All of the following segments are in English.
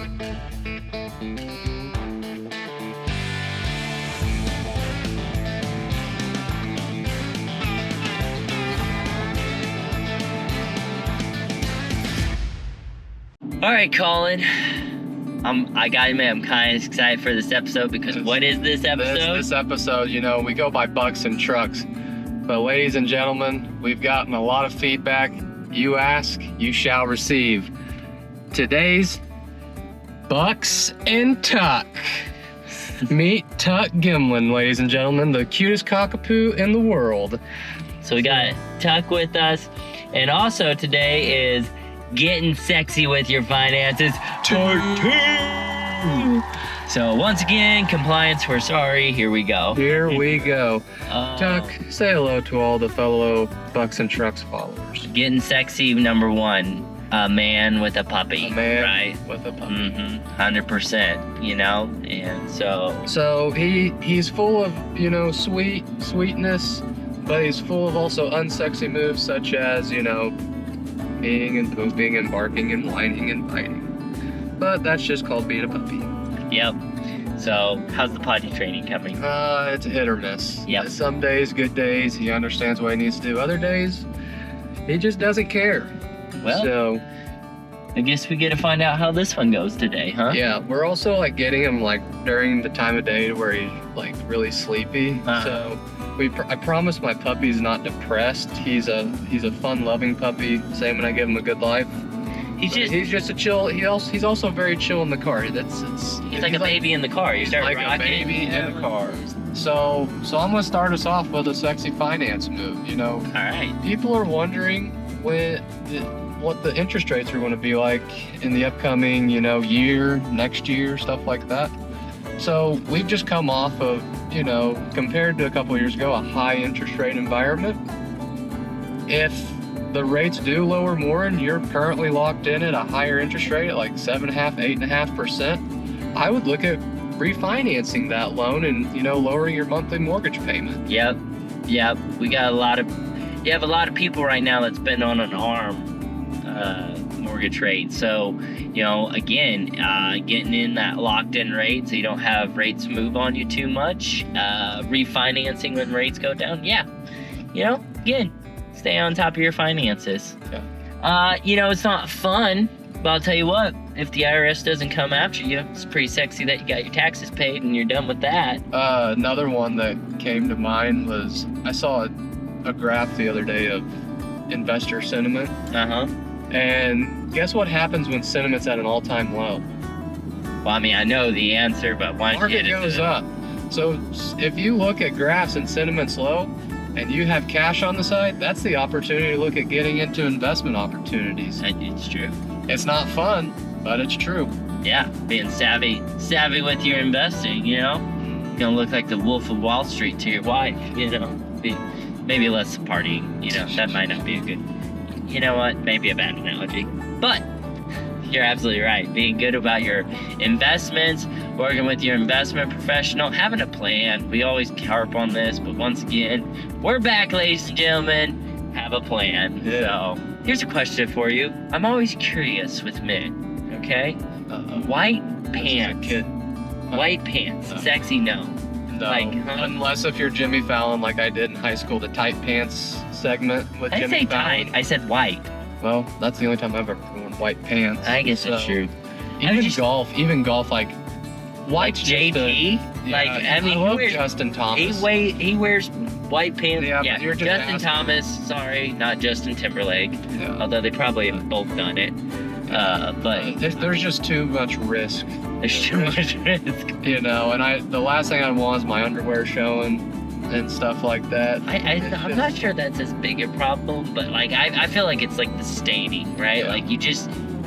All right, Collin. I gotta admit, I'm kind of excited for this episode because what is this episode? This episode, we go by bucks and trucks. But ladies and gentlemen, we've gotten a lot of feedback. You ask, you shall receive. Today's Bucks and Tuck. Meet Tuck Gimlin, ladies and gentlemen, the cutest cockapoo in the world. So we got Tuck with us. And also today is Getting Sexy with Your Finances. So once again, compliance, we're sorry. Here we go. Here we go. Tuck, say hello to all the fellow Bucks and Trucks followers. Getting Sexy, number one. A man with a puppy. A man right? with a puppy. 100%, and so he's full of, sweetness, but he's full of also unsexy moves such as, peeing and pooping and barking and whining and biting. But that's just called being a puppy. Yep. So how's the potty training coming? It's hit or miss. Yep. Some days, good days, he understands what he needs to do. Other days, he just doesn't care. Well, so I guess we get to find out how this one goes today, huh? Yeah, we're also getting him during the time of day where he's really sleepy. So I promise my puppy's not depressed. He's a fun-loving puppy. Same when I give him a good life. He's just a chill. He's also very chill in the car. He's like a baby in the car. You start like rocking. a baby in the car. So I'm gonna start us off with a sexy finance move. All right. People are wondering what the interest rates are going to be like in the upcoming, year, next year, stuff like that. So we've just come off of, compared to a couple of years ago, a high interest rate environment. If the rates do lower more and you're currently locked in at a higher interest rate at 7.5%, 8.5%, I would look at refinancing that loan and, lowering your monthly mortgage payment. Yep. We got you have a lot of people right now that's been on an ARM mortgage rate. So, again, getting in that locked in rate so you don't have rates move on you too much. Refinancing when rates go down. Yeah. Again, stay on top of your finances. Yeah. It's not fun, but I'll tell you what, if the IRS doesn't come after you, it's pretty sexy that you got your taxes paid and you're done with that. Another one that came to mind was I saw a graph the other day of investor sentiment. And guess what happens when sentiment's at an all-time low? Well, I know the answer, but why don't you market goes up. So if you look at graphs and sentiment's low and you have cash on the side, that's the opportunity to look at getting into investment opportunities. It's true. It's not fun, but it's true. Yeah, being savvy with your investing, You're gonna look like the Wolf of Wall Street to your wife, Maybe less partying, that might not be a good, maybe a bad analogy. But you're absolutely right. Being good about your investments, working with your investment professional, having a plan. We always harp on this, but once again, we're back, ladies and gentlemen. Have a plan. Yeah. So here's a question for you. I'm always curious with men, okay? White pants. White pants. Sexy, no. No, unless if you're Jimmy Fallon like I did in high school, the tight pants segment with Jimmy Fallon. Tight. I said white. Well, that's the only time I've ever worn white pants. I guess that's true. Even golf, white JT. I love Justin Thomas. He wears white pants. Yeah, but you're just Justin Thomas. Sorry, not Justin Timberlake. Yeah. Although they probably have both done it. But there's just too much risk. There's too much risk. And the last thing I want is my underwear showing and stuff like that. I'm not sure that's as big a problem, but I feel like it's the staining, right? Yeah.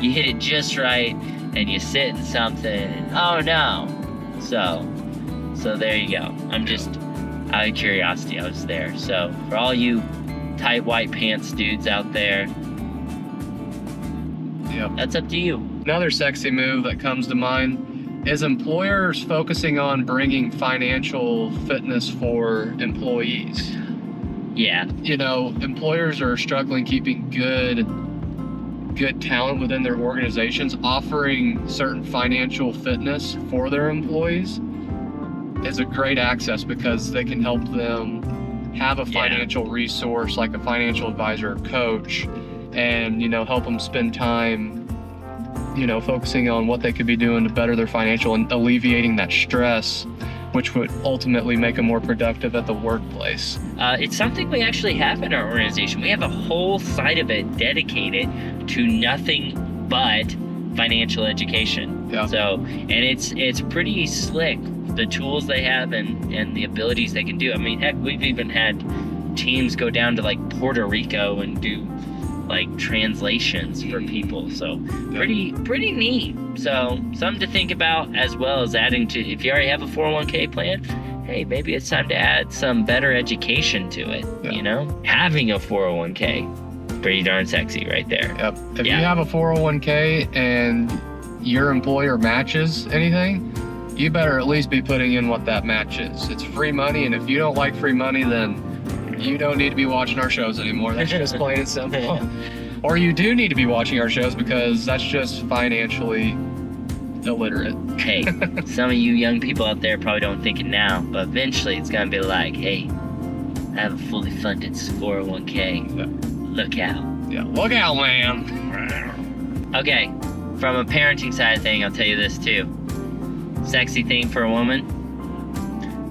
You hit it just right and you sit in something and oh no. So there you go. I'm just out of curiosity, I was there. So for all you tight white pants dudes out there, yep, that's up to you. Another sexy move that comes to mind is employers focusing on bringing financial fitness for employees. Yeah. Employers are struggling keeping good good talent within their organizations, offering certain financial fitness for their employees is a great access, because they can help them have a financial resource like a financial advisor or coach, and help them spend time focusing on what they could be doing to better their financial and alleviating that stress, which would ultimately make them more productive at the workplace. It's something we actually have in our organization. We have a whole side of it dedicated to nothing but financial education. Yeah. So, and it's pretty slick, the tools they have and the abilities they can do. I mean, heck, we've even had teams go down to like Puerto Rico and do like translations for people. So pretty neat. So something to think about, as well as adding to, if you already have a 401k plan, hey, maybe it's time to add some better education to it. Having a 401k, pretty darn sexy right there. Yep. If you have a 401k and your employer matches anything, you better at least be putting in what that match is. It's free money, and if you don't like free money, then you don't need to be watching our shows anymore. That's just plain and simple. Or you do need to be watching our shows, because that's just financially illiterate. Hey, some of you young people out there probably don't think it now, but eventually it's gonna be like, hey, I have a fully funded 401k. Yeah. Look out. Yeah, look out, man. Okay, from a parenting side of thing, I'll tell you this too. Sexy thing for a woman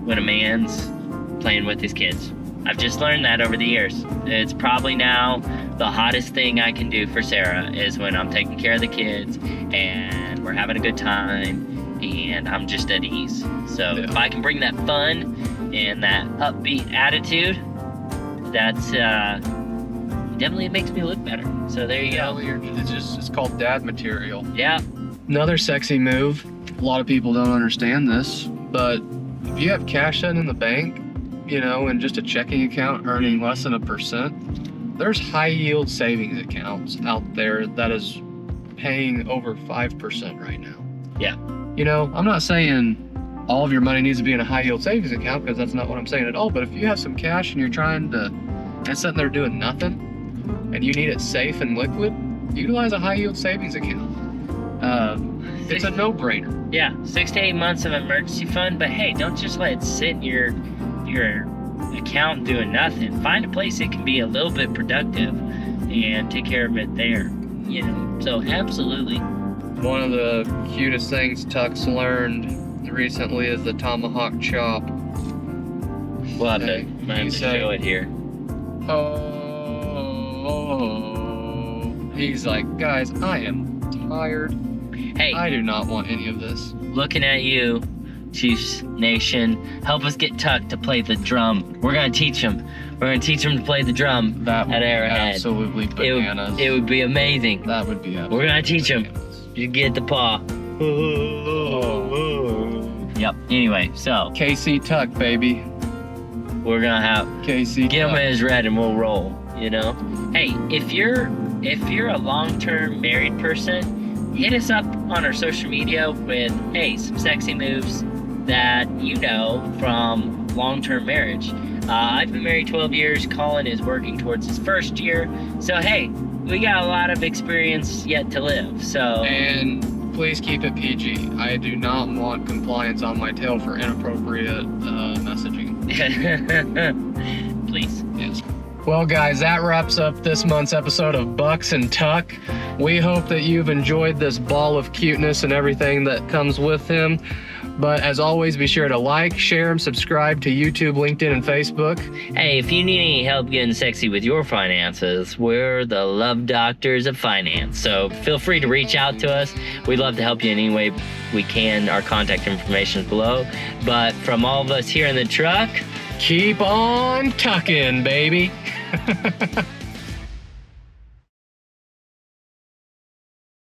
when a man's playing with his kids. I've just learned that over the years. It's probably now the hottest thing I can do for Sarah is when I'm taking care of the kids and we're having a good time and I'm just at ease. So if I can bring that fun and that upbeat attitude, that's definitely, it makes me look better. So there you go. It's called dad material. Yeah. Another sexy move. A lot of people don't understand this, but if you have cash sitting in the bank, and just a checking account earning less than 1%, there's high yield savings accounts out there that is paying over 5% right now. Yeah. I'm not saying all of your money needs to be in a high yield savings account, because that's not what I'm saying at all. But if you have some cash and you're and sitting there doing nothing, and you need it safe and liquid, utilize a high yield savings account. It's a no-brainer. Yeah, 6 to 8 months of emergency fund, but hey, don't just let it sit in your account doing nothing. Find a place that can be a little bit productive and take care of it there. So absolutely. One of the cutest things Tuck's learned recently is the tomahawk chop. We'll have to show it here. He's like, guys, I am tired. Hey, I do not want any of this. Looking at you, Chiefs Nation. Help us get Tuck to play the drum. We're gonna teach him. We're gonna teach him to play the drum That would at be Arrowhead. absolutely bananas. It would be amazing. That would be absolutely We're gonna teach him. bananas. You get the paw. Yep. Anyway, so KC Tuck, baby. we're gonna have KC get him Tuck. in his red and we'll roll. Hey, if you're a long-term married person, hit us up on our social media with some sexy moves that from long-term marriage. I've been married 12 years. Collin is working towards his first year. So hey, we got a lot of experience yet to live. So And please keep it PG. I do not want compliance on my tail for inappropriate messaging. please. Yes. Well, guys, that wraps up this month's episode of Bucks and Tuck. We hope that you've enjoyed this ball of cuteness and everything that comes with him. But as always, be sure to like, share, and subscribe to YouTube, LinkedIn, and Facebook. Hey, if you need any help getting sexy with your finances, we're the love doctors of finance. So feel free to reach out to us. We'd love to help you in any way we can. Our contact information is below. But from all of us here in the truck, Keep on tucking, baby.